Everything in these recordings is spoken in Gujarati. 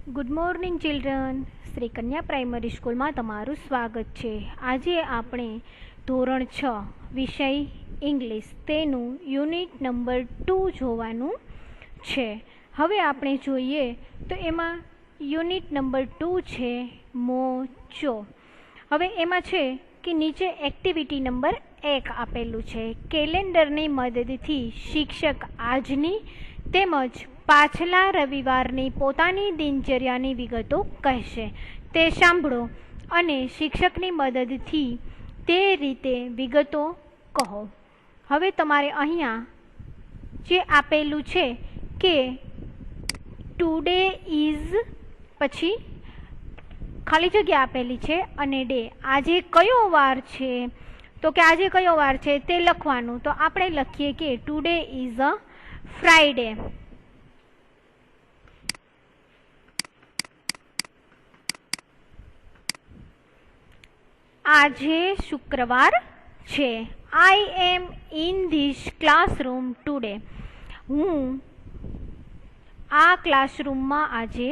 Good morning children. શ્રી કન્યા પ્રાઇમરી સ્કૂલમાં તમારું સ્વાગત છે. આજે આપણે ધોરણ 6 વિષય ઇંગ્લિશ તેનું યુનિટ નંબર 2 જોવાનું છે. હવે આપણે જોઈએ તો એમાં યુનિટ નંબર 2 છે મોજો. હવે એમાં છે કે નીચે એક્ટિવિટી નંબર 1 આપેલું છે. કેલેન્ડરની મદદથી શિક્ષક આજની તેમજ પાછલા રવિવારની પોતાની દિનચર્યાની વિગતો કહેશે. તે સાંભળો અને શિક્ષકની મદદથી તે રીતે વિગતો કહો. હવે તમારે અહીંયા જે આપેલું છે કે ટુડે ઇઝ પછી ખાલી જગ્યા આપેલી છે અને ડે. આજે કયો વાર છે? તો કે આજે કયો વાર છે તે લખવાનું. તો આપણે લખીએ કે ટુડે ઇઝ અ ફ્રાઈડે. આજે શુક્રવાર છે. આઈ એમ ઇન ધીસ ક્લાસરૂમ ટુડે. હું આ ક્લાસરૂમમાં આજે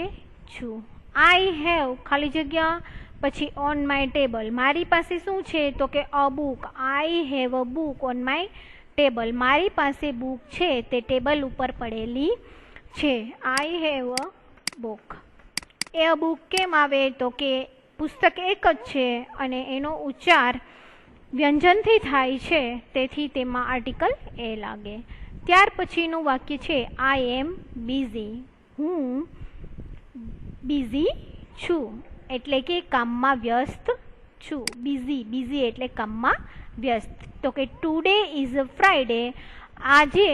છું. આઈ હેવ ખાલી જગ્યા પછી ઓન માય ટેબલ. મારી પાસે શું છે? તો કે અ book. I have a book on my table. મારી પાસે બુક છે તે ટેબલ ઉપર પડેલી છે. I have a book. A a book કેમ આવે? તો કે પુસ્તક એક જ છે અને એનો ઉચ્ચાર વ્યંજનથી થાય છે, તેથી તેમાં આર્ટિકલ એ લાગે. ત્યાર પછીનું વાક્ય છે આઈ એમ બિઝી. હું બિઝી છું એટલે કે કામમાં વ્યસ્ત છું. બિઝી એટલે કામમાં વ્યસ્ત. તો કે ટુડે ઇઝ અ ફ્રાઈડે. આજે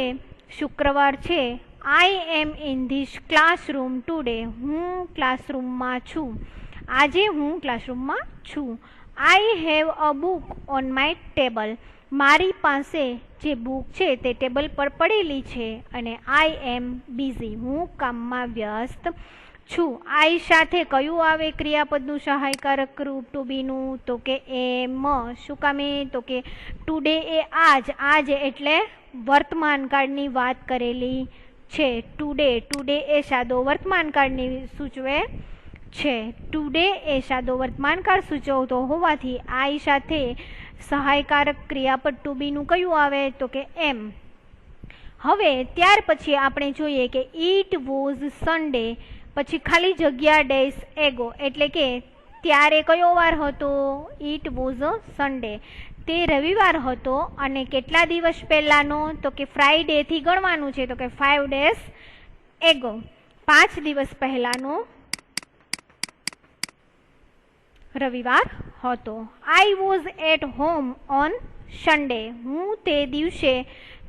શુક્રવાર છે. આઈ એમ ઇન ધીસ ક્લાસરૂમ ટુડે. હું ક્લાસરૂમમાં છું. આજે હું ક્લાસરૂમમાં છું. I have a book on my table. મારી પાસે જે બુક છે તે ટેબલ પર પડેલી છે. અને આઈ એમ બિઝી. હું કામમાં વ્યસ્ત છું. આઈ સાથે કયું આવે ક્રિયાપદનું સહાયકારક રૂપ ટુ બીનું? તો કે એમ. શું કામે? તો કે ટુડે એ આજ. આજ એટલે વર્તમાન કાળની વાત કરેલી છે. ટુડે એ સાદો વર્તમાન કાળની સૂચવે છે. ટુડે એ સાદો વર્તમાન કાળ સૂચવતો હોવાથી આઈ સાથે સહાયકારક ક્રિયાપદ ટુ બીનું કયું આવે? તો કે એમ. હવે ત્યાર પછી આપણે જોઈએ કે ઇટ વોઝ સન્ડે પછી ખાલી જગ્યા ડેઝ એગો એટલે કે ત્યારે કયો વાર હતો? It was a Sunday. તે રવિવાર હતો અને કેટલા દિવસ પહેલાનો? તો કે ફ્રાઈડેથી ગણવાનું છે. તો કે 5 days એગો. 5 દિવસ પહેલાનો રવિવાર હતો. I was at home on Sunday. હું તે દિવસે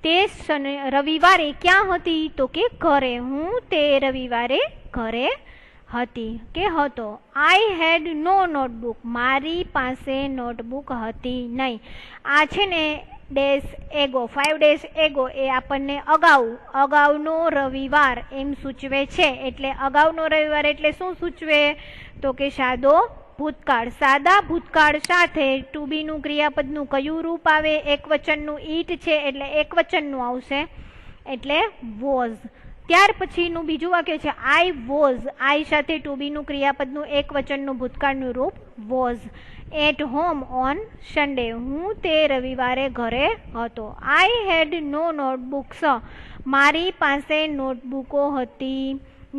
તે રવિવારે ક્યાં હતી? તો કે ઘરે. હું તે રવિવારે ઘરે હતી કે હતો. I had no notebook. મારી પાસે નોટબુક હતી નહીં. આ છે ને ડેઝ એગો 5 days એગો એ આપણને અગાઉનો રવિવાર એમ સૂચવે છે. એટલે અગાઉનો રવિવાર એટલે શું સૂચવે? તો કે સાદો ભૂતકાળ. સાદા ભૂતકાળ સાથે ટુ બીનું ક્રિયાપદનું કયું રૂપ આવે? એકવચનનું. ઈટ છે એટલે એકવચનનું આવશે એટલે વોઝ. ત્યાર પછીનું બીજું વાક્ય છે આઈ વોઝ. આઈ સાથે ટુ બીનું ક્રિયાપદનું એકવચનનું ભૂતકાળનું રૂપ was at home on Sunday. હું તે રવિવારે ઘરે હતો. I had no notebooks. મારી પાસે નોટબુકો હતી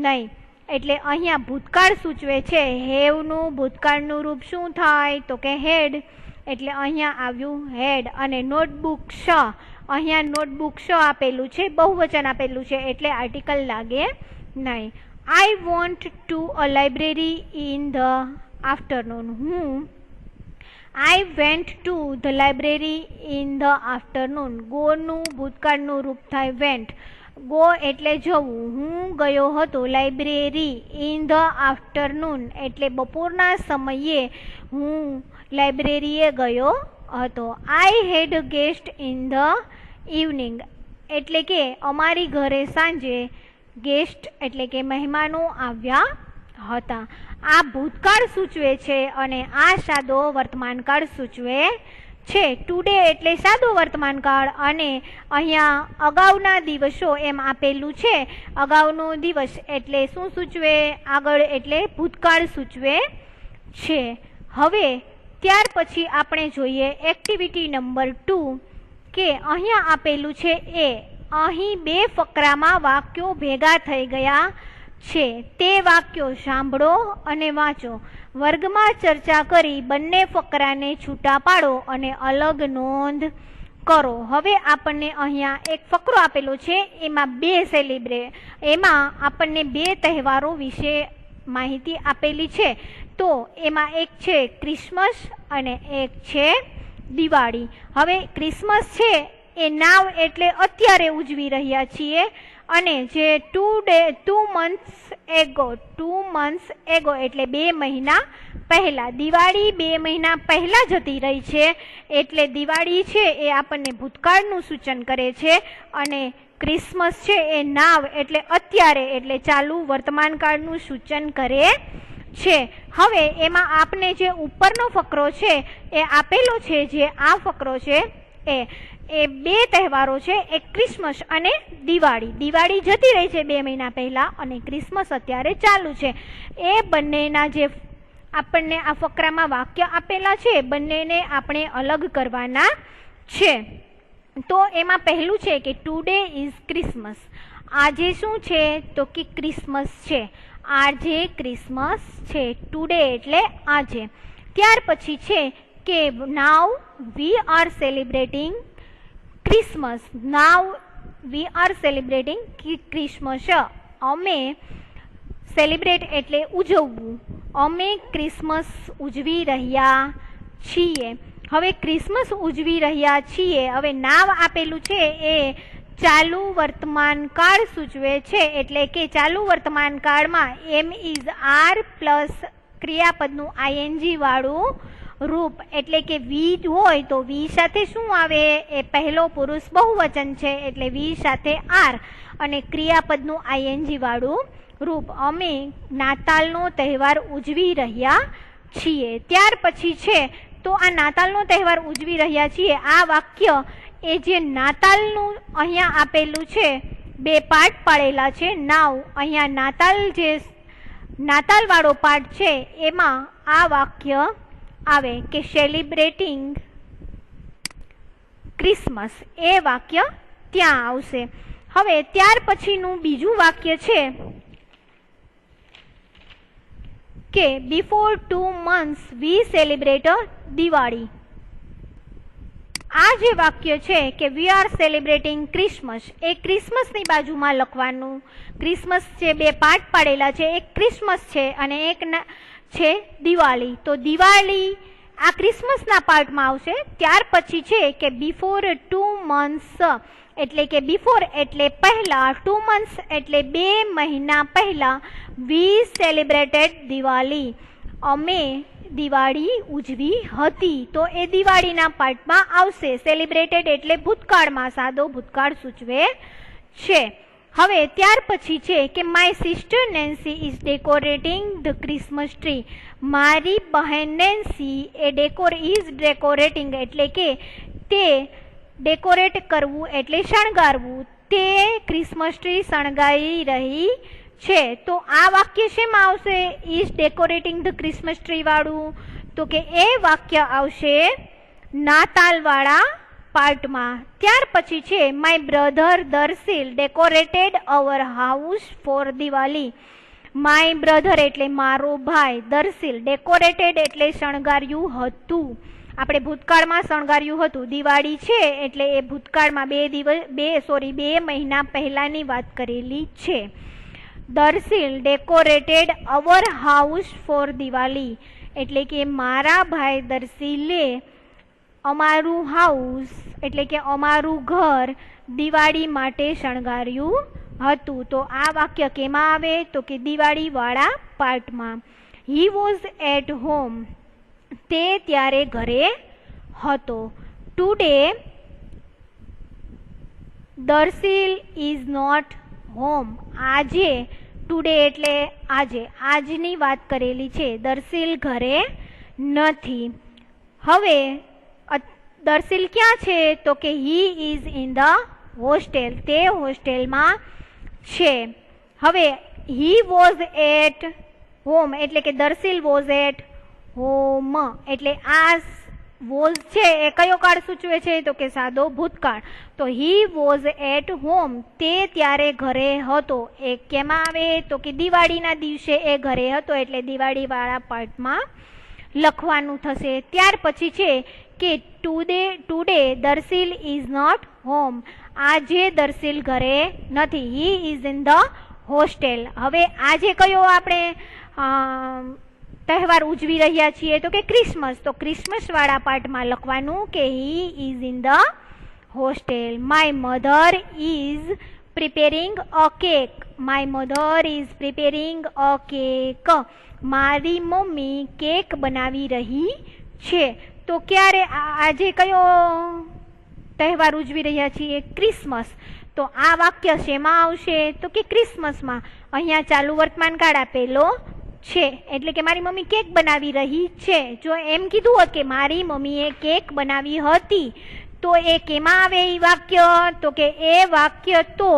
નહીં. એટલે અહીંયા ભૂતકાળ સૂચવે છે. હેવનું ભૂતકાળનું રૂપ શું થાય? તો કે હેડ. એટલે અહીંયા આવ્યું હેડ. અને નોટબુક્સ, અહીંયા નોટબુક્સ આપેલું છે, બહુવચન આપેલું છે એટલે આર્ટિકલ લાગે નહીં. I want to a library in the afternoon. I went to the library in the afternoon. ગોનું ભૂતકાળનું રૂપ થાય વેન્ટ. ગો એટલે જવું. હું ગયો હતો લાઇબ્રેરી ઇન ધ આફ્ટરનૂન એટલે બપોરના સમયે હું લાઇબ્રેરીએ ગયો હતો. I head guest in the evening એટલે કે અમારી ઘરે સાંજે ગેસ્ટ એટલે કે મહેમાનો આવ્યા હતા. આ ભૂતકાળ સૂચવે છે અને આ સાદો વર્તમાનકાળ સૂચવે છે. ટુડે એટલે સાદો વર્તમાન કાળ અને અહીંયા અગાઉના દિવસો એમ આપેલું છે. અગાઉનો દિવસ એટલે શું સૂચવે? આગળ એટલે ભૂતકાળ સૂચવે છે. હવે ત્યાર પછી આપણે જોઈએ એક્ટિવિટી નંબર 2 કે અહીંયા આપેલું છે એ અહીં 2 ફકરામાં વાક્યો ભેગા થઈ ગયા છે. તે વાક્યો સાંભળો અને વાંચો. વર્ગમાં ચર્ચા કરી બંને ફકરાને છૂટા પાડો અને અલગ નોંધ કરો. હવે આપણને અહીંયા એક ફકરો આપેલો છે, એમાં આપણને 2 તહેવારો વિશે માહિતી આપેલી છે. તો એમાં એક છે ક્રિસમસ અને એક છે દિવાળી. હવે ક્રિસમસ છે એ નાવ એટલે અત્યારે ઉજવી રહ્યા છીએ અને જે 2 months ago એટલે 2 મહિના પહેલા. દિવાળી 2 મહિના પહેલા જતી રહી છે એટલે દિવાળી છે એ આપણને ભૂતકાળનું સૂચન કરે છે અને ક્રિસમસ છે એ નાવ એટલે અત્યારે એટલે ચાલુ વર્તમાન કાળનું સૂચન કરે છે. હવે એમાં આપને જે ઉપરનો ફકરો છે એ આપેલો છે, જે આ ફકરો છે એ 2 તહેવારો છે, એક ક્રિસમસ અને દિવાળી. દિવાળી જતી રહી છે 2 મહિના પહેલા અને ક્રિસમસ અત્યારે ચાલુ છે. એ બંનેના જે આપણને આ ફકરામાં વાક્ય આપેલા છે બંનેને આપણે અલગ કરવાના છે. તો એમાં પહેલું છે કે ટુડે ઇઝ ક્રિસમસ. આજે શું છે? તો કે ક્રિસમસ છે. આજે ક્રિસમસ છે. ટુડે એટલે આજે. ત્યાર પછી છે કે નાવ વી are celebrating Christmas. Now V are celebrating Christmas. અમે સેલિબ્રેટ એટલે ઉજવવું. અમે ક્રિસમસ ઉજવી રહ્યા છીએ. હવે ક્રિસમસ ઉજવી રહ્યા છીએ. હવે નાવ આપેલું છે એ ચાલુ વર્તમાન કાળ સૂચવે છે એટલે કે ચાલુ વર્તમાન કાળમાં એમ ઇઝ આર પ્લસ ક્રિયાપદનું આઈએનજી વાળું રૂપ એટલે કે વી હોય તો વી સાથે શું આવે? એ પહેલો પુરુષ બહુવચન છે એટલે વી સાથે આર અને ક્રિયાપદનું આઈએનજી વાળું રૂપ. અમે નાતાલનો તહેવાર ઉજવી રહ્યા છીએ. ત્યાર પછી છે તો આ નાતાલનો તહેવાર ઉજવી રહ્યા છીએ. આ વાક્ય એ જે નાતાલનું અહીંયા આપેલું છે 2 પાર્ટ પાડેલા છે. નાવ અહીંયા નાતાલ વાળો પાર્ટ છે એમાં આ વાક્ય આવે કે સેલિબ્રેટિંગ ક્રિસમસ. એ વાક્ય ત્યાં આવશે. હવે ત્યાર પછીનું બીજું વાક્ય છે કે before 2 months we celebrate Diwali. આ જે વાક્ય છે કે વી આર સેલિબ્રેટિંગ ક્રિસમસ, એ ક્રિસમસની બાજુમાં લખવાનું. ક્રિસમસ છે 2 પાર્ટ પાડેલા છે, એક ક્રિસમસ છે અને એક છે દિવાળી. તો દિવાળી આ ક્રિસમસના પાર્ટમાં આવશે. ત્યાર પછી છે કે બિફોર 2 months એટલે કે બિફોર એટલે પહેલા, 2 months એટલે 2 મહિના પહેલા, વી સેલિબ્રેટેડ દિવાળી. અમે દિવાળી ઉજવી હતી. તો એ દિવાળીના પાર્ટમાં આવશે. સેલિબ્રેટેડ એટલે ભૂતકાળમાં, સાદો ભૂતકાળ સૂચવે છે. હવે ત્યાર પછી છે કે my sister Nancy is decorating the Christmas tree. મારી બહેન નેન્સી એ ડેકોરેટિંગ એટલે કે તે ડેકોરેટ કરવું એટલે શણગારવું. તે ક્રિસમસ ટ્રી શણગારી રહી છે. તો આ વાક્ય શેમાં આવશે? Is decorating the Christmas tree વાળું. તો કે એ વાક્ય આવશે નાતાલ વાળા પાર્ટમાં. ત્યાર પછી છે my brother Darshil decorated our house for Diwali. My brother એટલે મારો ભાઈ, દર્શિલ ડેકોરેટેડ એટલે શણગાર્યું હતું. આપણે ભૂતકાળમાં શણગાર્યું હતું. દિવાળી છે એટલે એ ભૂતકાળમાં 2 મહિના પહેલાની વાત કરેલી છે. Darshil decorated our house for Diwali એટલે કે મારા ભાઈ દર્શિલે અમારું હાઉસ એટલે કે અમારું ઘર દિવાળી માટે શણગાર્યું હતું. તો આ વાક્ય કેમાં આવે? તો કે દિવાળી વાળા પાર્ટમાં. He was at home. તે ત્યારે ઘરે હતો. Today Darshil is not home. આજે, ટુડે એટલે આજે, આજની વાત કરેલી છે. દર્શિલ ઘરે નથી. હવે દર્શીલ ક્યાં છે? તો કે હી ઇઝ ઇન ધ હોસ્ટેલ, તે હોસ્ટેલમાં છે. હવે હી વોઝ એટ હોમ એટલે કે દર્શીલ વોઝ એટ હોમ, એટલે આ વોઝ છે એ કયો કાળ સૂચવે છે? તો કે સાદો ભૂતકાળ. તો હી વોઝ એટ હોમ, તે ત્યારે ઘરે હતો. એ કેમાં આવે? તો કે દિવાળીના દિવસે એ ઘરે હતો, એટલે દિવાળીવાળા પાર્ટમાં લખવાનું થશે. ત્યાર પછી છે કે today Darshil is not home, આજે દર્શીલ ઘરે નથી. He is in the hostel. હવે આજે કયો આપણે તહેવાર ઉજવી રહ્યા છીએ? તો કે ક્રિસમસ. તો ક્રિસમસ વાળા પાર્ટમાં લખવાનું કે હી is in the hostel. My mother is preparing a cake, my mother is preparing a cake, મારી મમ્મી કેક બનાવી રહી છે. તો ક્યારે આજે કયો તહેવાર ઉજવી રહ્યા છીએ? ક્રિસમસ. તો આ વાક્ય શેમાં આવશે? તો કે ક્રિસમસમાં. અહીંયા ચાલુ વર્તમાન કાળ આપેલો છે, એટલે કે મારી મમ્મી કેક બનાવી રહી છે. જો એમ કીધું હોત કે મારી મમ્મીએ કેક બનાવી હતી, તો એ કેમાં આવે એ વાક્ય? તો કે એ વાક્ય તો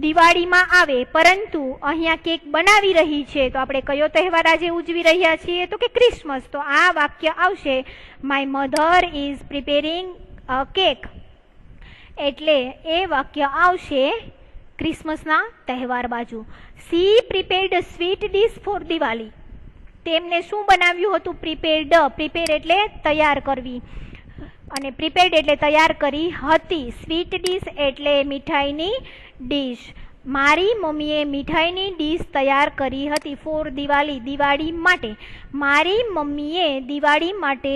દિવાળીમાં આવે, પરંતુ અહીંયા કેક બનાવી રહી છે, તો આપણે કયો તહેવાર આજે ઉજવી રહ્યા છીએ? તો કે ક્રિસમસ. તો આ વાક્ય આવશે my mother is preparing a cake, એટલે એ વાક્ય આવશે ક્રિસમસના તહેવાર બાજુ. She prepared sweet dish for Diwali, તેમને શું બનાવ્યું હતું? પ્રિપેર્ડ. પ્રિપેર એટલે તૈયાર કરવી, અને પ્રિપેર્ડ એટલે તૈયાર કરી હતી. સ્વીટ ડીશ એટલે મીઠાઈની ડીશ. મારી મમ્મીએ મીઠાઈની ડીશ તૈયાર કરી હતી ફોર દિવાળી, દિવાળી માટે. મારી મમ્મીએ દિવાળી માટે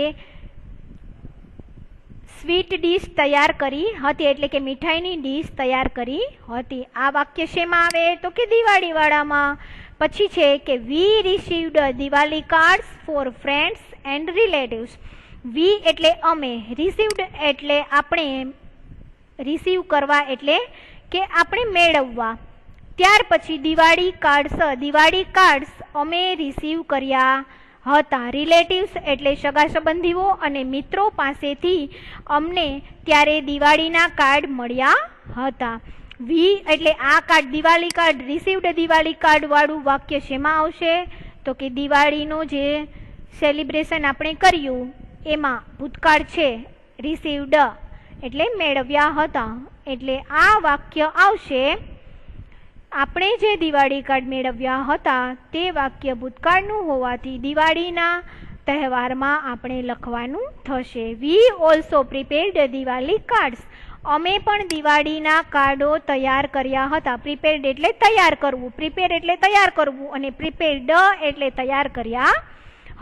સ્વીટ ડીશ તૈયાર કરી હતી, એટલે કે મીઠાઈની ડીશ તૈયાર કરી હતી. આ વાક્ય શેમાં આવે? તો કે દિવાળીવાળામાં. પછી છે કે વી received Diwali cards four friends and relatives. વી એટલે અમે, રિસીવ્ડ એટલે આપણે, રિસીવ કરવા એટલે કે આપણે મેળવવા. ત્યાર પછી દિવાળી કાર્ડ્સ, દિવાળી કાર્ડ્સ અમે રિસીવ કર્યા હતા. રિલેટિવ્સ એટલે સગા સંબંધીઓ અને મિત્રો પાસેથી અમને ત્યારે દિવાળીના કાર્ડ મળ્યા હતા. વી એટલે આ card, Diwali card, received Diwali card વાળું વાક્ય શેમાં આવશે? તો કે દિવાળીનું જે સેલિબ્રેશન આપણે કર્યું એમાં ભૂતકાળ છે, રિસીવ્ડ એટલે મેળવ્યા હતા, એટલે આ વાક્ય આવશે આપણે જે દિવાળી કાર્ડ મેળવ્યા હતા તે વાક્ય ભૂતકાળનું હોવાથી દિવાળીના તહેવારમાં આપણે લખવાનું થશે. We also prepared Diwali cards, અમે પણ દિવાળીના કાર્ડો તૈયાર કર્યા હતા. પ્રિપેર્ડ એટલે તૈયાર કરવું, પ્રિપેર એટલે તૈયાર કરવું, અને પ્રિપેર્ડ એટલે તૈયાર કર્યા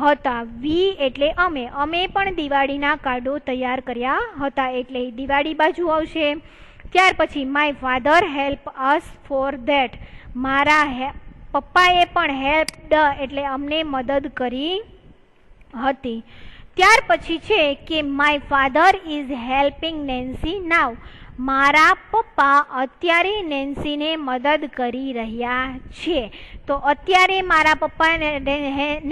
હતા. વી એટલે અમે, અમે પણ દિવાળીના કાર્ડો તૈયાર કર્યા હતા, એટલે દિવાળી બાજુ આવશે. ત્યાર પછી my father help us for that, મારા પપ્પાએ પણ હેલ્પડ એટલે અમને મદદ કરી હતી. ત્યાર પછી છે કે my father is helping Nancy નાવ, મારા પપ્પા અત્યારે નેન્સીને મદદ કરી રહ્યા છે. તો અત્યારે મારા પપ્પા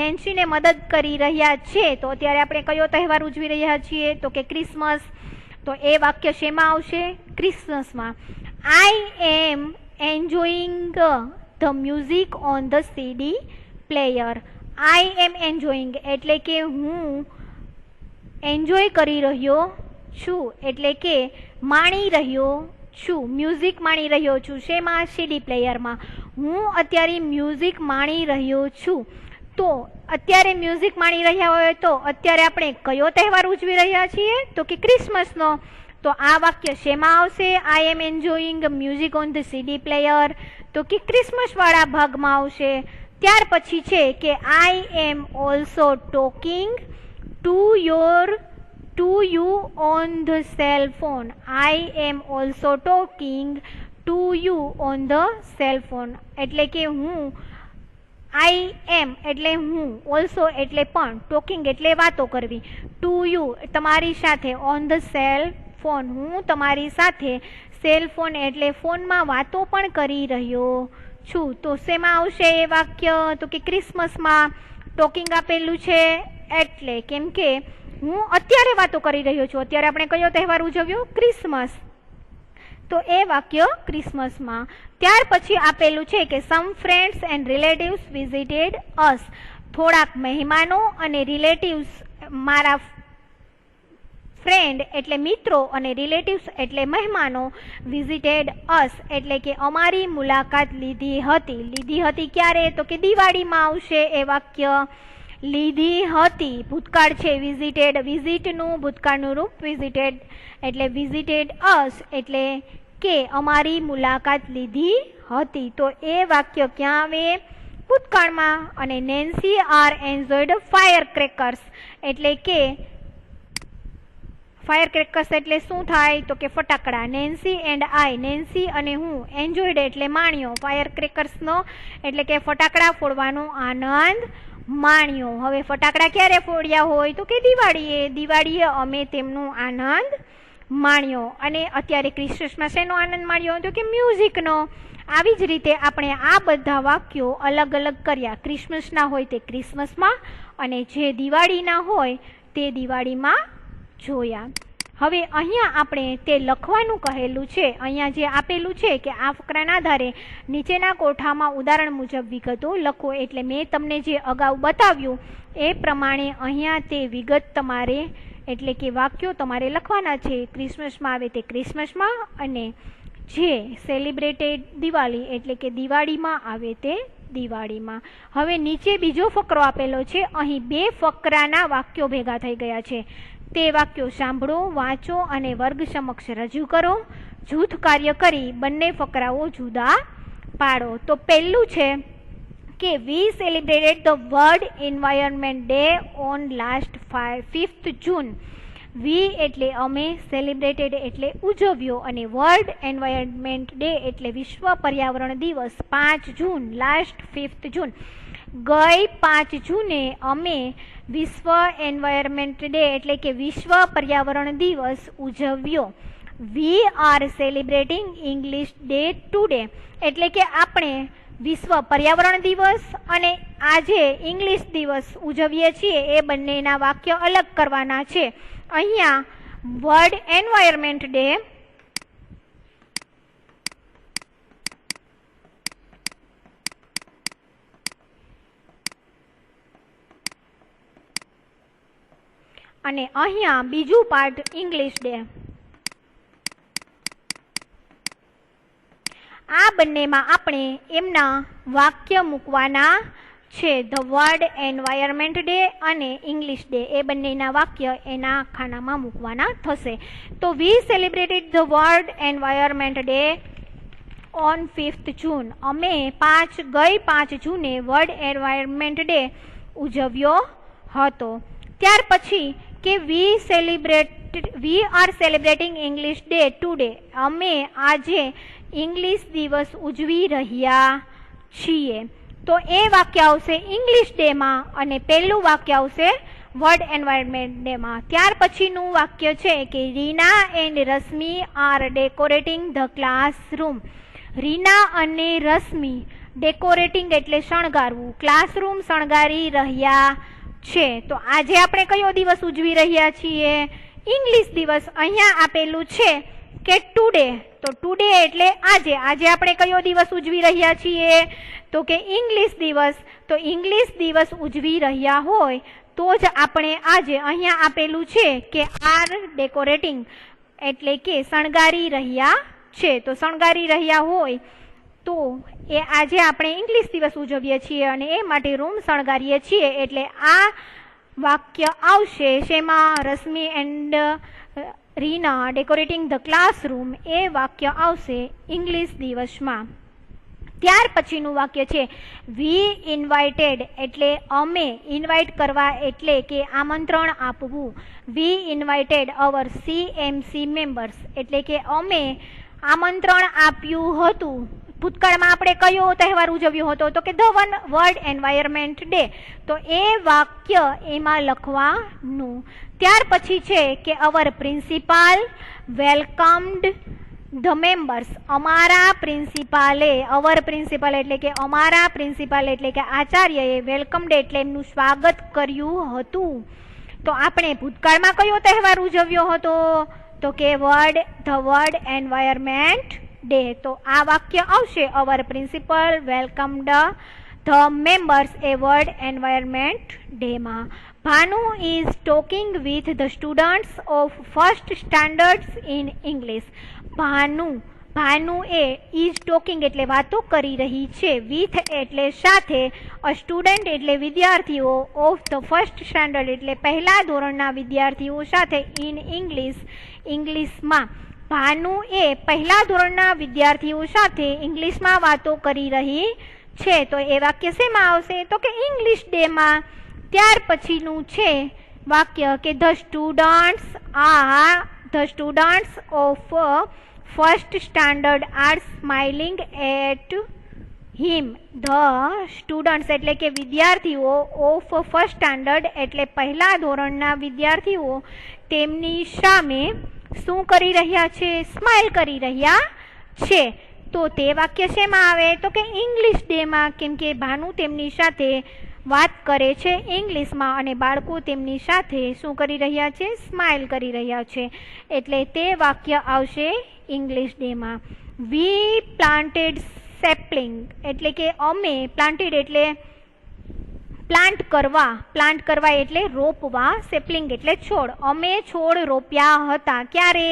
નેન્સીને મદદ કરી રહ્યા છે, તો અત્યારે આપણે કયો તહેવાર ઉજવી રહ્યા છીએ? તો કે ક્રિસમસ. તો એ વાક્ય શેમાં આવશે? ક્રિસમસમાં. આઈ એમ enjoying the music on the CD player. I M enjoying એટલે કે હું એન્જોય કરી રહ્યો છું, એટલે કે માણી રહ્યો છું, મ્યુઝિક માણી રહ્યો છું. શેમાં? સીડી પ્લેયરમાં. હું અત્યારે મ્યુઝિક માણી રહ્યો છું. તો અત્યારે મ્યુઝિક માણી રહ્યા હોય તો અત્યારે આપણે કયો તહેવાર ઉજવી રહ્યા છીએ? તો કે ક્રિસમસનો. તો આ વાક્ય શેમાં આવશે? આઈ એમ enjoying music on the CD player, તો કે ક્રિસમસ વાળા ભાગમાં આવશે. ત્યાર પછી છે કે I am also talking to you on the cell phone. I am also talking to you on the cell phone, એટલે કે હું, આઈ એમ એટલે હું, ઓલ્સો એટલે પણ, ટોકિંગ એટલે વાતો કરવી, ટુ યુ તમારી સાથે, ઓન ધ સેલ ફોન હું તમારી સાથે, સેલ ફોન એટલે ફોનમાં વાતો પણ કરી રહ્યો છું. તો શેમાં આવશે એ વાક્ય? તો કે ક્રિસમસમાં. ટોકિંગ આપેલું છે એટલે, કેમ કે હું અત્યારે વાતો કરી રહ્યો છું. અત્યારે આપણે કયો તહેવાર ઉજવ્યો? ક્રિસમસ. તો એ વાક્ય ક્રિસમસમાં. ત્યાર પછી આપેલું છે કે સમ ફ્રેન્ડ્સ એન્ડ રિલેટિવ્સ વિઝિટેડ અસ. થોડાક મહેમાનો અને રિલેટિવ્સ, મારા ફ્રેન્ડ એટલે મિત્રો અને રિલેટિવ્સ એટલે મહેમાનો, વિઝિટેડ અસ એટલે કે અમારી મુલાકાત લીધી હતી. લીધી હતી ક્યારે? તો કે દિવાળીમાં આવશે એ વાક્ય. લીધી હતી ભૂતકાળ છે, વિઝિટેડ, વિઝિટનું ભૂતકાળનું રૂપ વિઝિટેડ એટલે વિઝિટેડ અસ એટલે કે અમારી મુલાકાત લીધી હતી. તો એ વાક્ય ક્યાં આવે? ભૂતકાળમાં. અને Nancy are enjoyed fire crackers એટલે કે ફાયર ક્રેકર્સ એટલે શું થાય? તો કે ફટાકડા. નેન્સી એન્ડ આઈ, નેન્સી અને હું, એન્જોયડ એટલે માણ્યો, ફાયર ક્રેકર્સનો એટલે કે ફટાકડા ફોડવાનો આનંદ માણ્યો. હવે ફટાકડા ક્યારે ફોડ્યા હોય? તો કે દિવાળીએ. દિવાળીએ અમે તેમનો આનંદ માણ્યો. અને અત્યારે ક્રિસમસમાં શેનો આનંદ માણ્યો? તો કે મ્યુઝિકનો. આવી જ રીતે આપણે આ બધા વાક્યો અલગ અલગ કર્યા. ક્રિસમસના હોય તે ક્રિસમસમાં અને જે દિવાળીના હોય તે દિવાળીમાં જોયા. હવે અહીંયા આપણે તે લખવાનું કહેલું છે. અહીંયા જે આપેલું છે કે આ ફકરાના આધારે નીચેના કોઠામાં ઉદાહરણ મુજબ વિગતો લખો. એટલે મેં તમને જે અગાઉ બતાવ્યું એ પ્રમાણે અહીંયા તે વિગત તમારે એટલે કે વાક્યો તમારે લખવાના છે. ક્રિસમસમાં આવે તે ક્રિસમસમાં અને જે સેલિબ્રેટેડ દિવાળી એટલે કે દિવાળીમાં આવે તે દિવાળીમાં. હવે નીચે બીજો ફકરો આપેલો છે. અહીં બે ફકરાના વાક્યો ભેગા થઈ ગયા છે. તે વાક્યો સાંભળો, વાંચો અને વર્ગ સમક્ષ રજૂ કરો. જૂથ કાર્ય કરી બંને ફકરાઓ જુદા પાડો. તો પહેલું છે કે we celebrated the world environment day on last 5th જૂન. વી એટલે અમે, સેલિબ્રેટેડ એટલે ઉજવ્યો અને વર્લ્ડ એન્વાયરમેન્ટ ડે એટલે વિશ્વ પર્યાવરણ દિવસ 5 જૂન, લાસ્ટ 5th જૂન. ગઈ 5 જૂને અમે વિશ્વ એન્વાયરમેન્ટ ડે એટલે કે વિશ્વ પર્યાવરણ દિવસ ઉજવ્યો. We are celebrating English day today એટલે કે આપણે વિશ્વ પર્યાવરણ દિવસ અને આજે ઇંગ્લિશ દિવસ ઉજવીએ છીએ. એ બંનેના વાક્ય અલગ કરવાના છે. અહીંયા વર્લ્ડ એન્વાયરમેન્ટ ડે અને અહીંયા બીજું પાર્ટ ઇંગ્લિશ ડે. આ બંનેમાં આપણે એમના વાક્ય મૂકવાના છે. ધ વર્લ્ડ એન્વાયરમેન્ટ ડે અને ઇંગ્લિશ ડે એ બંનેના વાક્ય એના ખાનામાં મૂકવાના થશે. તો we celebrated the world environment day on 5th જૂન. અમે ગઈ 5 જૂને વર્લ્ડ એન્વાયરમેન્ટ ડે ઉજવ્યો હતો. ત્યાર પછી કે વી are celebrating English day today. અમે આજે ઇંગ્લિશ દિવસ ઉજવી રહ્યા છીએ. તો એ વાક્ય આવશે ઇંગ્લિશ ડેમાં અને પહેલું વાક્ય આવશે વર્લ્ડ એન્વાયરમેન્ટ ડેમાં. ત્યાર પછીનું વાક્ય છે કે Reena and Rashmi are decorating the classroom. Reena અને રશ્મિ ડેકોરેટિંગ એટલે શણગારવું, ક્લાસરૂમ શણગારી રહ્યા છે. તો આજે આપણે કયો દિવસ ઉજવી રહ્યા છીએ? ઇંગ્લિશ દિવસ. અહીંયા આપેલું છે કે ટુડે. તો ટુડે એટલે આજે. આજે આપણે કયો દિવસ ઉજવી રહ્યા છીએ? તો કે ઇંગ્લિશ દિવસ. તો ઇંગ્લિશ દિવસ ઉજવી રહ્યા હોય તો જ આપણે આજે અહીંયા આપેલું છે કે આર ડેકોરેટિંગ એટલે કે શણગારી રહ્યા છે. તો શણગારી રહ્યા હોય તો એ આજે આપણે ઇંગ્લિશ દિવસ ઉજવીએ છીએ અને એ માટે રૂમ શણગારીએ છીએ. એટલે આ વાક્ય આવશે શેમાં? Rashmi and Reena decorating the classroom. એ વાક્ય આવશે ઇંગ્લિશ દિવસમાં. ત્યાર પછીનું વાક્ય છે વી ઇન્વાઇટેડ એટલે અમે, ઇન્વાઇટ કરવા એટલે કે આમંત્રણ આપવું. વી ઇન્વાઇટેડ અવર CMC મેમ્બર્સ એટલે કે અમે આમંત્રણ આપ્યું હતું. ભૂતકાળમાં આપણે કયો તહેવાર ઉજવ્યો હતો? તો કે ધ વર્લ્ડ એન્વાયરમેન્ટ ડે. તો એ વાક્ય એમાં લખવાનું. ત્યાર પછી છે કે અવર પ્રિન્સિપાલ વેલકમ્ડ ધ મેમ્બર્સ. અમારા પ્રિન્સિપાલે, અવર પ્રિન્સિપાલ એટલે કે અમારા પ્રિન્સિપાલ એટલે કે આચાર્યએ વેલકમ્ડ એટલે એમનું સ્વાગત કર્યું હતું. તો આપણે ભૂતકાળમાં કયો તહેવાર ઉજવ્યો હતો? તો કે ધ વર્લ્ડ એન્વાયરમેન્ટ ડે. તો આ વાક્ય આવશે, our principal welcomed the members એ વર્લ્ડ એન્વાયરમેન્ટ ડે માં. Bhanu is talking with the students of first standards in English. Bhanu એ ઇઝ ટોકિંગ એટલે વાતો કરી રહી છે, વિથ એટલે સાથે, અ સ્ટુડન્ટ એટલે વિદ્યાર્થીઓ, ઓફ ધ ફર્સ્ટ સ્ટાન્ડર્ડ એટલે પહેલા ધોરણના વિદ્યાર્થીઓ સાથે, ઇન ઇંગ્લિશમાં. ભાનુ એ પહેલા ધોરણના વિદ્યાર્થીઓ સાથે ઇંગ્લિશમાં વાતો કરી રહી છે. તો એ વાક્ય શેમાં આવશે? તો કે ઇંગ્લિશ ડે માં. ત્યાર પછીનું છે વાક્ય કે the students of first standard are smiling at him. The students એટલે કે વિદ્યાર્થીઓ, ઓફ ફર્સ્ટ સ્ટાન્ડર્ડ એટલે પહેલા ધોરણના વિદ્યાર્થીઓ તેમની સામે શું કરી રહ્યા છે? સ્માઇલ કરી રહ્યા છે. તો તે વાક્ય શેમાં આવે? તો કે ઇંગ્લિશ ડે માં, કેમ કે ભાનુ તેમની સાથે વાત કરે છે ઇંગ્લિશમાં અને બાળકો તેમની સાથે શું કરી રહ્યા છે? સ્માઇલ કરી રહ્યા છે. એટલે તે વાક્ય આવશે ઇંગ્લિશ ડે માં. વી પ્લાન્ટેડ સેપલિંગ એટલે કે અમે, પ્લાન્ટેડ એટલે પ્લાન્ટ કરવા એટલે રોપવા, સેપલિંગ એટલે છોડ. અમે છોડ રોપ્યા હતા. ક્યારે?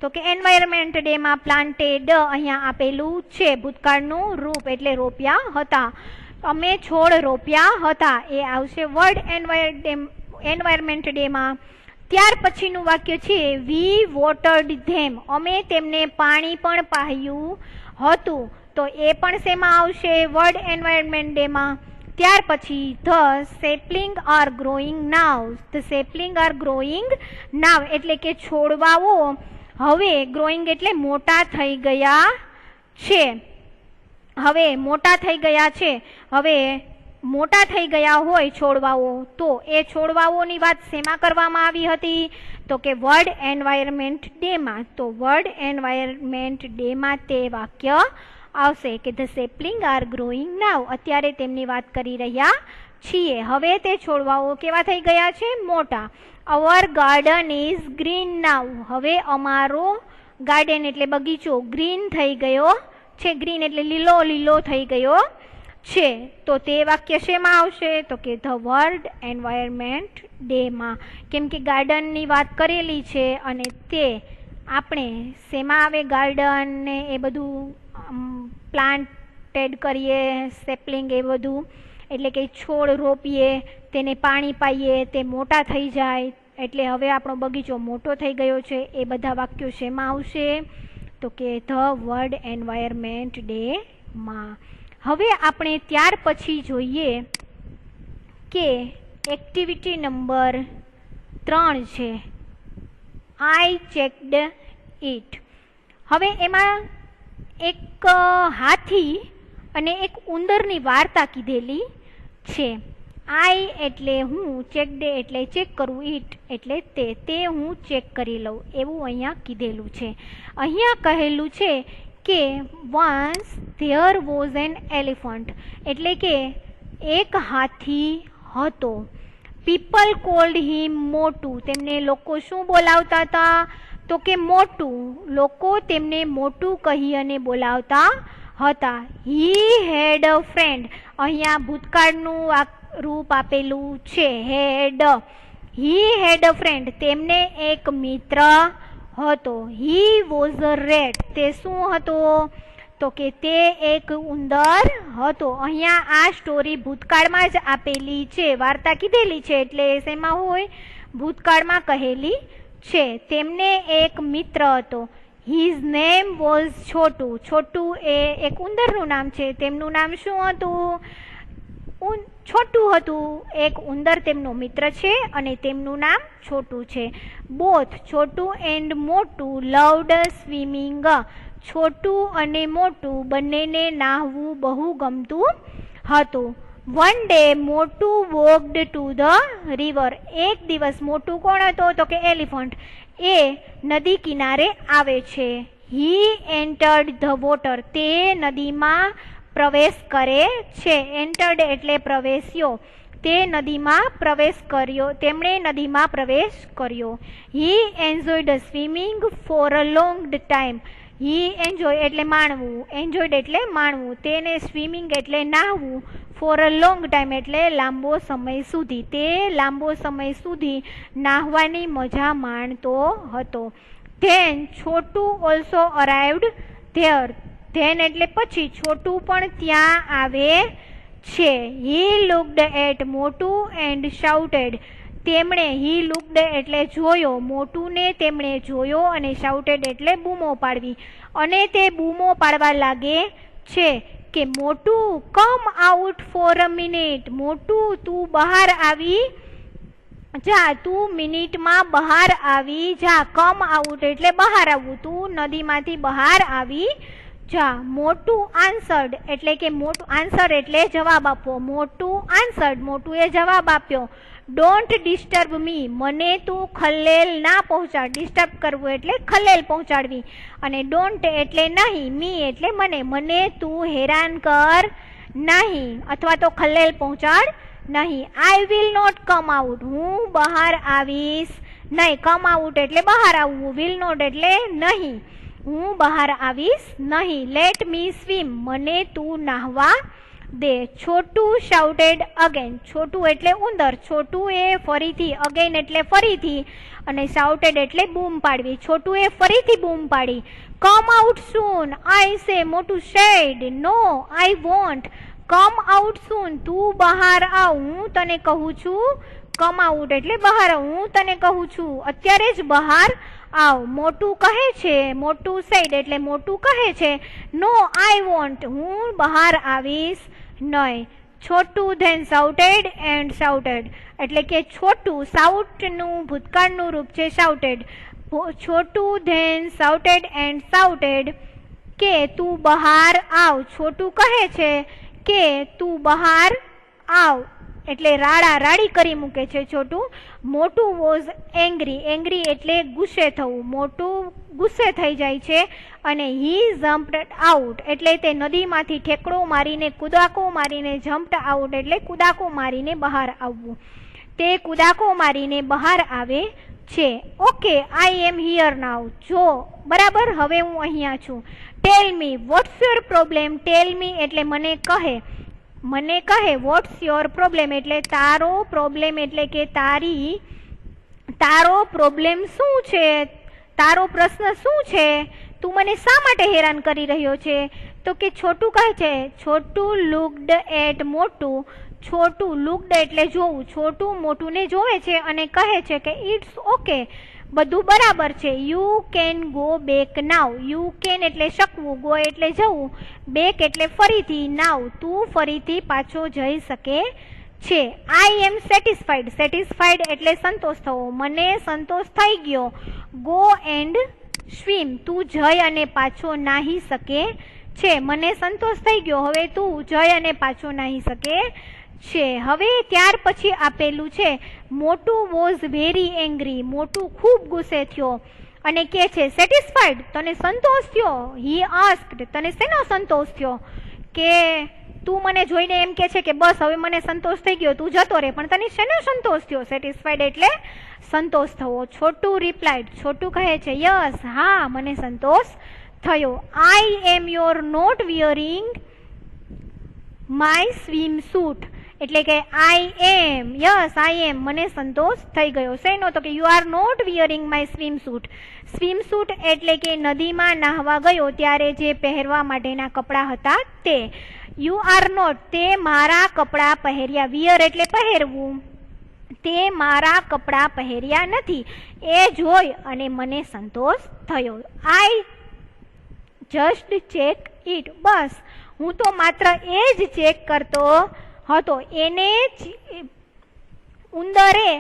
તો કે એન્વાયરમેન્ટ ડે માં. પ્લાન્ટેડ અહીંયા આપેલું છે ભૂતકાળનું રૂપ એટલે રોપ્યા હતા. અમે છોડ રોપ્યા હતા એ આવશે વર્લ્ડ એન્વાયરમેન્ટ ડે માં. ત્યાર પછીનું વાક્ય છે વી વોટર્ડ ધેમ. અમે તેમને પાણી પણ પાયું હતું. તો એ પણ શેમાં આવશે? વર્લ્ડ એન્વાયરમેન્ટ ડે માં. ત્યાર પછી the sapling are growing now. The sapling are growing now એટલે કે છોડવાઓ હવે, ગ્રોઈંગ એટલે મોટા થઈ ગયા છે. હવે મોટા થઈ ગયા હોય છોડવાઓ, તો એ છોડવાઓની વાત શેમાં કરવામાં આવી હતી? તો કે વર્લ્ડ એન્વાયરમેન્ટ ડે માં. તો વર્લ્ડ એન્વાયરમેન્ટ ડે માં તે વાક્ય આવશે કે ધ સેપલિંગ આર ગ્રોઈંગ નાવ. અત્યારે તેમની વાત કરી રહ્યા છીએ. હવે તે છોડવાઓ કેવા થઈ ગયા છે? મોટા. અવર ગાર્ડન ઇઝ ગ્રીન નાવ. હવે અમારો ગાર્ડન એટલે બગીચો ગ્રીન થઈ ગયો છે. ગ્રીન એટલે લીલો થઈ ગયો છે. તો તે વાક્ય શેમાં આવશે? તો કે ધ વર્લ્ડ એન્વાયરમેન્ટ ડે માં, કેમ કે ગાર્ડનની વાત કરેલી છે અને તે આપણે શેમાં આવે? ગાર્ડન ને એ બધું પ્લાન્ટેડ કરીએ, સેપલિંગ એ બધું એટલે કે છોડ રોપીએ, તેને પાણી પાઈએ, તે મોટા થઈ જાય એટલે હવે આપણો બગીચો મોટો થઈ ગયો છે. એ બધા વાક્યો શેમાં આવશે? તો કે ધ વર્લ્ડ એન્વાયરમેન્ટ ડે માં. હવે આપણે ત્યાર પછી જોઈએ કે એક્ટિવિટી નંબર 3 છે આઈ ચેકડ ઇટ. હવે એમાં એક હાથી અને એક ઉંદરની વાર્તા કીધેલી છે. આઈ એટલે હું, ચેકડ એટલે ચેક કરવું, ઇટ એટલે તે હું ચેક કરી લઉં એવું અહીંયા કીધેલું છે. અહીંયા કહેલું છે કે once there was an elephant એટલે કે એક હાથી હતો. પીપલ કોલ્ડ હિમ મોટું. તેમને લોકો શું બોલાવતા હતા? તો કે મોટું. લોકો તેમને મોટું કહી અને બોલાવતા હતા. હી હેડ અ ફ્રેન્ડ. અહીંયા ભૂતકાળનું રૂપ આપેલું છે હેડ. હી હેડ અ ફ્રેન્ડ તેમને એક મિત્ર હતો. હી વોઝ અ રેટ તે શું હતો? તો કે તે એક ઉંદર હતો. અહીંયા આ સ્ટોરી ભૂતકાળમાં જ આપેલી છે, વાર્તા કીધેલી છે એટલે શેમાં હોય? ભૂતકાળમાં કહેલી છે. તેમને એક મિત્ર હતો. હિઝ નેમ વોઝ છોટું. છોટું એ એક ઉંદરનું નામ છે. તેમનું નામ શું હતું? છોટું હતું. એક ઉંદર તેમનો મિત્ર છે અને તેમનું નામ છોટું છે. બોથ છોટું એન્ડ મોટું લવડ સ્વિમિંગ. છોટું અને મોટું બંનેને નાહવું બહુ ગમતું હતું. વન ડે મોટું વોકડ ટુ ધ રિવર. એક દિવસ મોટું કોણ હતો? તો કે એલિફન્ટ. એ નદી કિનારે આવે છે. હી એન્ટર્ડ ધ વોટર. તે નદીમાં પ્રવેશ કરે છે. એન્ટર્ડ એટલે પ્રવેશ્યો. તે નદીમાં પ્રવેશ કર્યો. તેમણે નદીમાં પ્રવેશ કર્યો. He enjoyed swimming for a long time. He enjoy એટલે માણવું, એન્જોયડ એટલે માણવું, તેને સ્વિમિંગ એટલે નાહવું, ફોર અ લોંગ ટાઈમ એટલે લાંબો સમય સુધી, તે લાંબો સમય સુધી નાહવાની મજા માણતો હતો. Then Chhotu also arrived there. Then એટલે પછી, છોટું પણ ત્યાં આવે છે. He looked at Motu and shouted. તેમણે હી લુક્ડ એટલે જોયો, મોટુને તેમણે જોયો, અને શાઉટેડ એટલે બૂમો પાડવી. અને તે બૂમો પાડવા લાગે છે કે મોટું come out for a minute. મોટું તું બહાર આવી જા, તું મિનિટમાં બહાર આવી જા. કમ આઉટ એટલે બહાર આવવું, તું નદીમાંથી બહાર આવી જા. મોટું આન્સર્ડ એટલે કે મોટું આન્સર એટલે જવાબ આપવો. મોટું આન્સર્ડ મોટુએ જવાબ આપ્યો. ડોન્ટ ડિસ્ટર્બ મી. મને તું ખલેલ ના પહોંચાડ. ડિસ્ટર્બ કરવું એટલે ખલેલ પહોંચાડવી. અને ડોન્ટ એટલે નહીં, મી એટલે મને. મને તું હેરાન કર નહીં અથવા તો ખલેલ પહોંચાડ નહીં. I will not come out. હું બહાર આવીશ નહીં. કમ આઉટ એટલે બહાર આવવું, વિલ નોટ એટલે નહીં. હું બહાર આવીશ નહીં. Let me swim. મને તું નાહવા દે. છોટું શાઉટેડ અગેન. છોટું એટલે ઉંદર. છોટું એ ફરીથી, અગેન એટલે ફરીથી, અને શાઉટેડ એટલે બૂમ પાડવી. છોટું એ ફરીથી બૂમ પાડી. કમ out soon. I say. Motu said. No I want. Come out soon. તું બહાર આવ. હું તને કહું છું. કમ આઉટ એટલે બહાર આવ. હું તને કહું છું અત્યારે જ બહાર આવ. મોટું કહે છે. મોટું સેડ એટલે મોટું કહે છે. No I won't. હું બહાર આવીશ નહીં. Chhotu then shouted and shouted એટલે કે છોટું, શાઉટનું ભૂતકાળનું રૂપ છે shouted. Chhotu then shouted and shouted કે તું બહાર આવ. છોટું કહે છે કે તું બહાર આવ એટલે રાડા રાડી કરી મૂકે છે છોટું. મોટું વોઝ એંગ્રી. એંગ્રી એટલે ગુસ્સે થવું. મોટું ગુસ્સે થઈ જાય છે. અને હી જમ્પ્ડ આઉટ એટલે તે નદીમાંથી ઠેકડો મારીને, કૂદાકો મારીને, જમ્પ્ડ આઉટ એટલે કૂદાકો મારીને બહાર આવવું. તે કૂદાકો મારીને બહાર આવે છે. ઓકે, આઈ એમ હિયર નાઉ. જો બરાબર, હવે હું અહીંયા છું. ટેલ મી વોટ્સ યોર પ્રોબ્લેમ. ટેલ મી એટલે મને કહે. મને કહે. વોટ્સ યોર પ્રોબ્લેમ એટલે તારો પ્રોબ્લેમ એટલે કે તારો પ્રોબ્લેમ શું છે, તારો પ્રશ્ન શું છે, તું મને શા માટે હેરાન કરી રહ્યો છે? તો કે છોટું કહે છે. છોટું લુક્ડ એટ મોટું. છોટું લુક્ડ એટલે જોવું. છોટું મોટુંને જોવે છે અને કહે છે કે ઇટ્સ ઓકે, બધું બરાબર છે. You can go back now. You can એટલે શકવું, ગો એટલે જવું, બેક એટલે ફરીથી, નાવ તું ફરીથી પાછો જઈ શકે છે. આઈ એમ સેટિસ્ફાઈડ. સેટિસ્ફાઈડ એટલે સંતોષ થવો. મને સંતોષ થઈ ગયો. Go and swim. તું જઈ અને પાછો નાહી શકે છે. મને સંતોષ થઈ ગયો. હવે તું જઈ અને પાછો નાહી શકે છે. હવે ત્યાર પછી આપેલું છે મોટું વોઝ વેરી એંગ્રી. મોટું ખૂબ ગુસ્સે થયો અને કે છે સેટિસ્ફાઈડ. તને સંતોષ થયો. હી આસ્ક્ડ. તને શેનો સંતોષ થયો? કે તું મને જોઈને એમ કે છે કે બસ હવે મને સંતોષ થઈ ગયો, તું જતો રહે. પણ તને શેનો સંતોષ થયો? સેટિસ્ફાઈડ એટલે સંતોષ થવો. છોટું રિપ્લાઇડ. છોટું કહે છે યસ, હા મને સંતોષ થયો. I am your not wearing my swim suit એટલે કે આઈ એમ, યસ આઈ એમ, મને સંતોષ થઈ ગયો. શેનો? તો કે you are not wearing my swim suit. Swim suit એટલે કે નદીમાં નાહવા ગયો ત્યારે જે પહેરવા માટેના કપડાં હતા તે. યુ આર નોટ તે મારા કપડાં પહેર્યા. વિયર એટલે પહેરવું. તે મારા કપડાં પહેર્યા નથી. એ જોઈ અને મને સંતોષ થયો. I just check it. બસ હું તો માત્ર એ જ ચેક કરતો હતો. એને જ ઉંદરે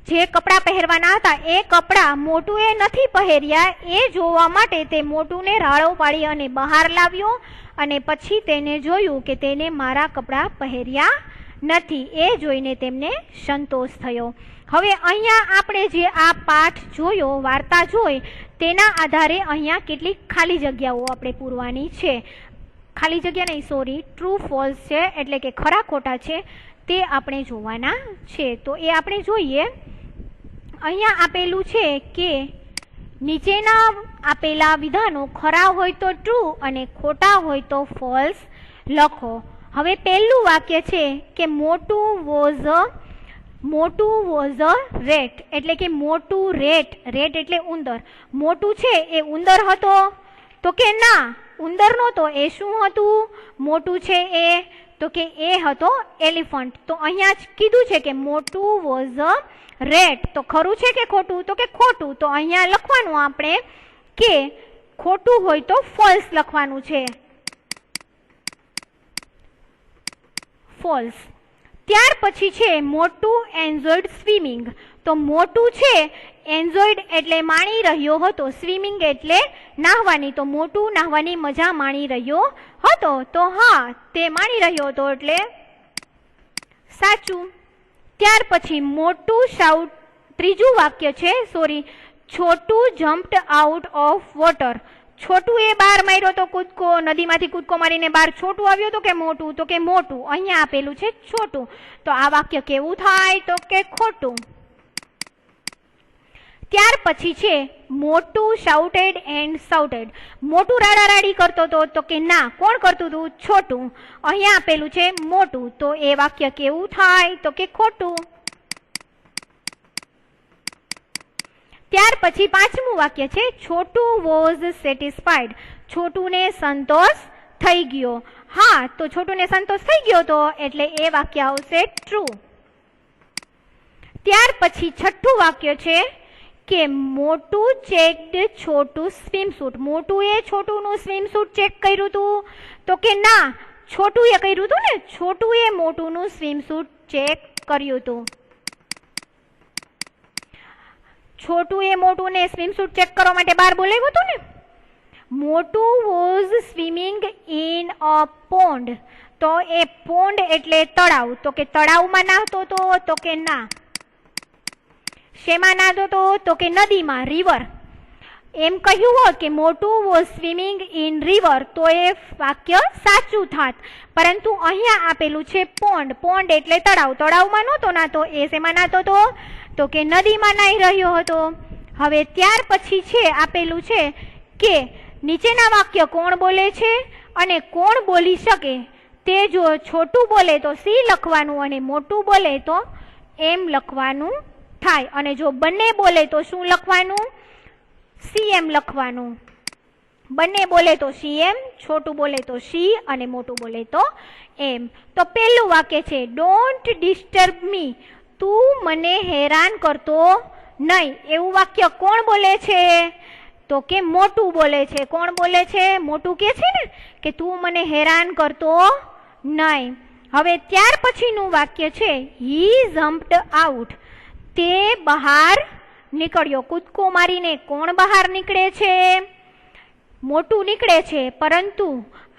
જે કપડાં પહેરવાના હતા એ કપડાં મોટુએ નથી પહેર્યા. એ જોવા માટે તે મોટુને રાડો પાડી અને બહાર લાવ્યો અને પછી તેને જોયું કે તેને મારા કપડાં પહેર્યા નથી. એ જોઈને તેમને સંતોષ થયો. હવે અહીંયા આપણે જે આ પાઠ જોયો, વાર્તા જોઈ, તેના આધારે અહીંયા કેટલીક ખાલી જગ્યાઓ આપણે પૂરવાની છે. ખાલી જગ્યા નહીં, સોરી, ટ્રુ ફોલ્સ છે એટલે કે ખરા ખોટા છે. તે આપણે જોવાના છે. તો એ આપણે જોઈએ. અહીંયા આપેલું છે કે નીચેના આપેલા વિધાનો ખરા હોય તો ટ્રુ અને ખોટા હોય તો ફોલ્સ લખો. હવે પહેલું વાક્ય છે કે મોટું વોઝ અ રેટ, એટલે કે મોટું રેટ એટલે ઉંદર. મોટું છે એ ઉંદર હતો? તો કે ના, ઉંદર નહોતો. એ શું હતું? મોટું છે એ? તો કે એ હતો એલિફન્ટ. તો અહીંયા જ કીધું છે કે મોટું વોઝ અ રેટ. તો ખરું છે કે ખોટું? તો કે ખોટું. તો અહીંયા લખવાનું આપણે કે ખોટું હોય તો ફોલ્સ લખવાનું છે, ફોલ્સ. ત્યાર પછી છે મોટું એન્જોયડ સ્વિમિંગ. તો મોટું છે એન્જોયડ એટલે માણી રહ્યો હતો, સ્વિમિંગ એટલે નાહવાની. તો મોટું નાહવાની મજા માણી રહ્યો હતો. તો હા, તે માણી રહ્યો હતો એટલે સાચું. ત્યાર પછી મોટું શાઉટ, ત્રીજું વાક્ય છે છોટું જમ્પ્ડ આઉટ ઓફ વોટર. છોટું એ બહાર માર્યો તો કૂદકો, નદીમાંથી કૂદકો મારીને બહાર. છોટું આવ્યો તો કે મોટું? તો કે મોટું. અહીંયા આપેલું છે છોટું. તો આ વાક્ય કેવું થાય? તો કે ખોટું. ત્યાર પછી છે મોટું શાઉટેડ એન્ડ શાઉટેડ. મોટું રાડારાડી કરતો હતો? તો કે ના. કોણ કરતું હતું? છોટું. અહીંયા આપેલું છે મોટું. તો એ વાક્ય કેવું થાય? તો કે ખોટું. ત્યાર પછી પાંચમું વાક્ય છે છોટું વોઝ સેટિસ્ફાઈડ. છોટુને સંતોષ થઈ ગયો. હા, તો છોટુને સંતોષ થઈ ગયો તો એટલે એ વાક્ય આવશે ટ્રુ. ત્યાર પછી છઠ્ઠું વાક્ય છે કે મોટું ચેકડ છોટું સ્વિમસૂટ. મોટું એ છોટુનું સ્વિમસૂટ ચેક કર્યું હતું? તો કે ના, છોટું એ કર્યું હતું ને. છોટું એ મોટુનું સ્વિમસૂટ ચેક કર્યું હતું. છોટું એ મોટું ને સ્વિમસૂટ ચેક કરવા માટે બહાર બોલાવ્યું હતું ને. મોટું was swimming in a pond. તો એ પોન્ડ એટલે તળાવ. તો કે તળાવમાં નાહતો હતો? તો કે ના. શેમાં નાહતો હતો? તો કે નદીમાં, રિવર. એમ કહ્યું હોત કે મોટું વોઝ સ્વિમિંગ ઇન રિવર તો એ વાક્ય સાચું થાત. પરંતુ અહીંયા આપેલું છે પોન્ડ. પોન્ડ એટલે તળાવ. તળાવમાં નહોતો નાતો. એ શેમાં નાહતો હતો? તો કે નદીમાં નાહી રહ્યો હતો. હવે ત્યાર પછી છે આપેલું છે કે નીચેના વાક્ય કોણ બોલે છે અને કોણ બોલી શકે. તે જો છોટું બોલે તો સી લખવાનું અને મોટું બોલે તો એમ લખવાનું થાય. અને જો બંને બોલે તો શું લખવાનું? CM લખવાનું. બંને બોલે તો CM, છોટું બોલે તો C અને મોટું બોલે તો M. તો પહેલું વાક્ય છે ડોન્ટ ડિસ્ટર્બ મી. તું મને હેરાન કરતો નહીં. એવું વાક્ય કોણ બોલે છે? તો કે મોટું બોલે છે. કોણ બોલે છે? મોટું કે છે ને કે તું મને હેરાન કરતો નહીં. હવે ત્યાર પછીનું વાક્ય છે હી જમ્પ્ડ આઉટ. તે બહાર નીકળ્યો. કૂદકો મારીને કોણ બહાર નીકળે છે? મોટું નીકળે છે. પરંતુ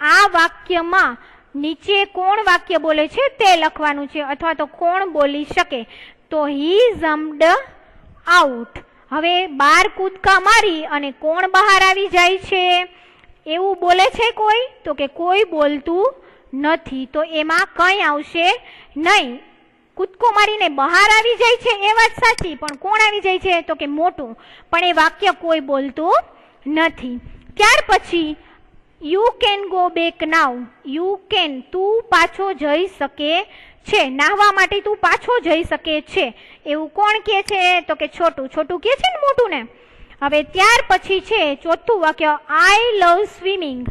આ વાક્યમાં નીચે કોણ વાક્ય બોલે છે તે લખવાનું છે, અથવા તો કોણ બોલી શકે. તો હી જમ્પ્ડ આઉટ. હવે બાર કૂદકા મારી અને કોણ બહાર આવી જાય છે એવું બોલે છે કોઈ? તો કે કોઈ બોલતું નથી. તો એમાં કંઈ આવશે નહીં. કૂદકો મારીને બહાર આવી જાય છે એ વાત સાચી, પણ કોણ આવી જાય છે? તો કે મોટું. પણ એ વાક્ય કોઈ બોલતું નથી. ત્યાર પછી you can go back now. You can, તું પાછો જઈ શકે છે. નાહવા માટે તું પાછો જઈ શકે છે એવું કોણ કહે છે? તો કે છોટું. છોટું કહે છે ને મોટું ને. હવે ત્યાર પછી છે ચોથું વાક્ય આઈ લવ સ્વિમિંગ.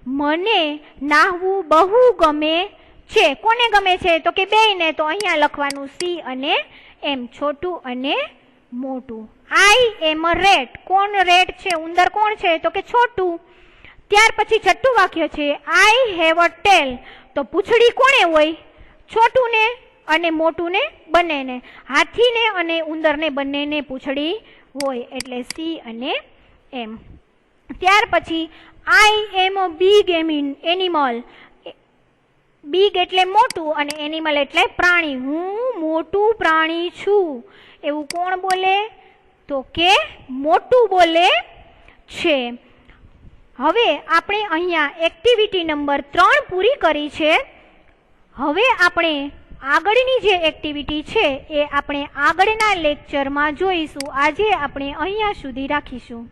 મને નાહવું બહુ ગમે છે. કોને ગમે છે? તો કે બેયને. તો અહીંયા લખવાનું C અને M, છોટું અને મોટું. આઈ એમ રેટ. કોણ રેટ છે? ઉંદર. કોણ છે? તો કે છોટું. ત્યાર પછી છઠ્ઠું વાક્ય છે આઈ હેવ અ ટેલ. તો પૂંછડી કોણે હોય? છોટું ને અને મોટું ને બંનેને. હાથીને અને ઉંદરને બંનેને પૂંછડી હોય એટલે C અને M. ત્યાર પછી આઈ એમ અ બિગ એનિમલ. બિગ એટલે મોટું અને એનિમલ એટલે પ્રાણી. હું મોટું પ્રાણી છું એવું કોણ બોલે? તો કે મોટું બોલે છે. હવે આપણે અહીંયા એક્ટિવિટી નંબર 3 પૂરી કરી છે. હવે આપણે આગળની જે એક્ટિવિટી છે એ આપણે આગળના લેક્ચરમાં જોઈશું. આજે આપણે અહીંયા સુધી રાખીશું.